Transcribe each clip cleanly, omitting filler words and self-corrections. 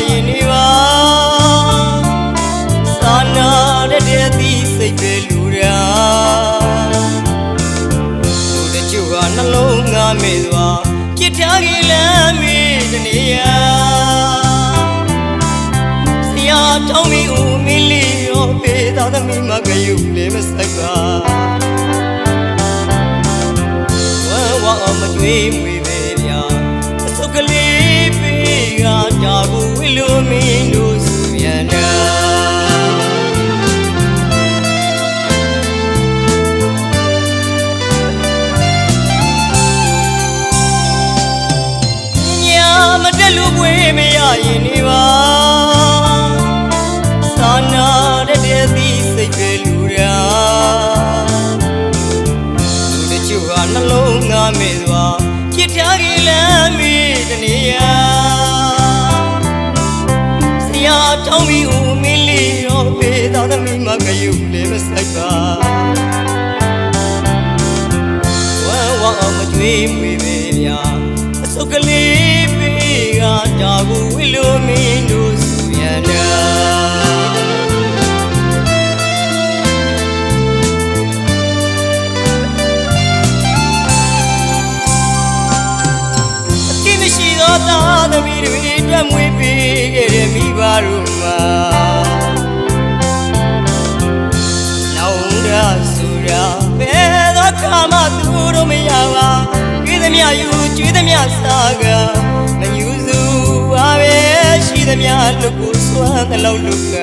ရင်နေပါစာနာတဲ့သီးစိတ်ပဲလူရာလူတချို့ကနှလုံးငါမေစွာပြစ်ထားကြီးလမ်းမေတနေရဆရာတောင်းမီဦးမီလီရောပေးသားသမီးမကယူလေးမဆိုင်ပါဝမ်းဝါမကြွေးမွေပဲဗျာအစုပ်ကလေးပေးကတာကိုဝီလိုမင်းတို့စုရန်တာညာမတက်လို့ပွေမရရင်နေပါစာနာတဲ့သီးစိတ်ပဲလူရာလူတချို့ကနှလုံးငါမေစွာပြစ်ထားကြီးလမ်းမေတနေရတောင်းမီဦးမီလီရောပေးသားသမီးမကယူလေးမဆိုင်ပါဝမ်းဝါမကြွေးမွေပဲဗျာအစုပ်ကလေးပေးကတာကိုဝီလိုမင်းတို့စုရန်တာအတိမရှိသောသားသမီးတွေအတွက်မွေးပေးခဲ့တဲ့မိဘတို့မှာနောင်တဆူရာဘယ်သောခါမှသူတို့မရပါကြွေးသမျှယူကြွေးသမျှစားကမယူစုပါပဲရှိသမျှလူကိုစွမ်းသလောက်လူက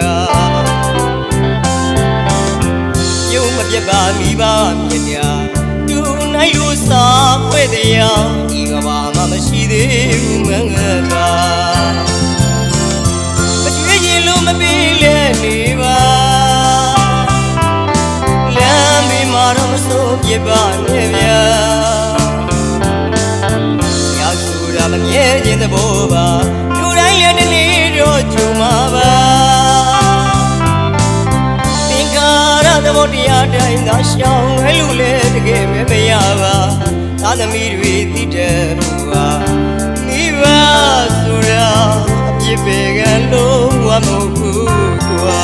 ယုံမပြတ်ပါမိဘမြတ်ညာသူနိုင်လို့စားဖွဲ့တရားဒီကဘာမှမရှိသေးဘူးမငါကမပေးလဲနေပါလမ်းမေးမှာတော့မစိုးပြပါနဲ့ဗျာညာဆိုတာမမြဲခြင်းသဘောပါလူတိုင်းလည်းတနေ့တော့ကြုံမှာပါသင်္ကာရသဘောတရားတိုင်းသာရှောင်လဲလူလဲတကယ်မရပါသာသမီတွေသိတဲ့ဘူပါမိဘဆိုတာအပြစ်ပဲကလုံးဝမဟုတ်ဘူးကွာ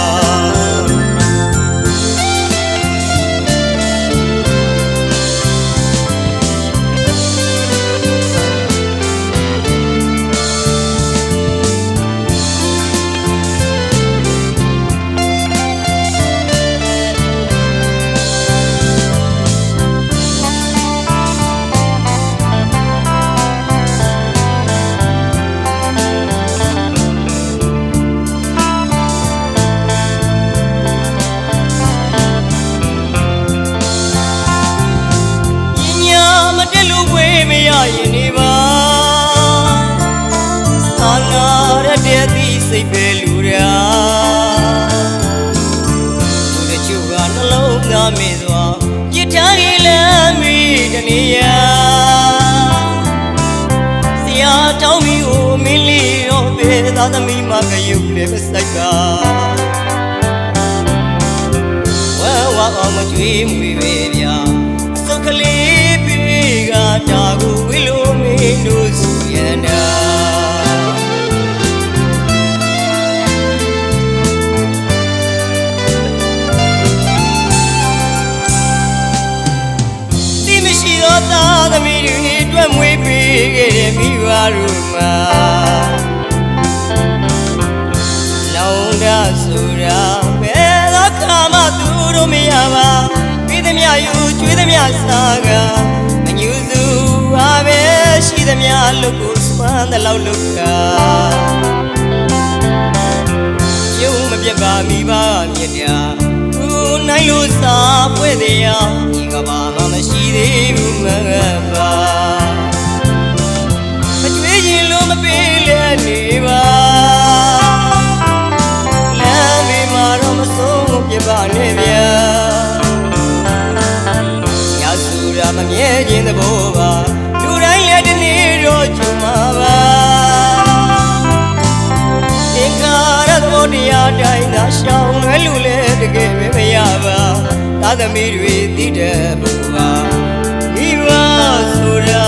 ရင်နေပါစာနာတဲ့သီးစိတ်ပဲလူရာလူတချို့ကနှလုံးငါမေစွာပြစ်ထားကြီးလမ်းမေတနေရဆရာတောင်းမီဦးမီလီရောပေးသားသမီးမကယူလေးမဆိုင်ပါဝမ်းဝါအောင်မကြွေးမွေပဲဗျာအစုပ်ကလေးပေးကတာကိုဝီလိုမင်းတို့စုရန်တာတိမရှိသောသားသမီးတွေအတွက်မွေးပေးခဲ့တဲ့မိဘတို့မှာလောင်တဆိုတာဘယ်သောခါမှသူတို့မရပါပြီးသမျှယူကျွေးသမျှစားကမညူစုပါပဲရှိသမျှလူကိုစွမ်းသလောက်လူကယုံမပြတ်ပါမိဘမြတ်ညာသူနိုင်လို့စားပွဲတရားဒီကဘာမှမရှိသေးဘူးမငါပါမကြွေးရင်လို့မပေးလဲနေပါလမ်းမေးမှာတော့မဆုံးပြပါနဲ့ဗျာ ခြင်းသဘောပါလူတိုင်းလည်းဒီနေ့တော့ချုံမှာပါသင်္ခါရသဘောတရားတိုင်းသာရှောင်လွယ်လို့လည်းတကယ်ပဲမရပါသားသမီးတွေသိတဲ့ဘုရားမိဘဆိုတာ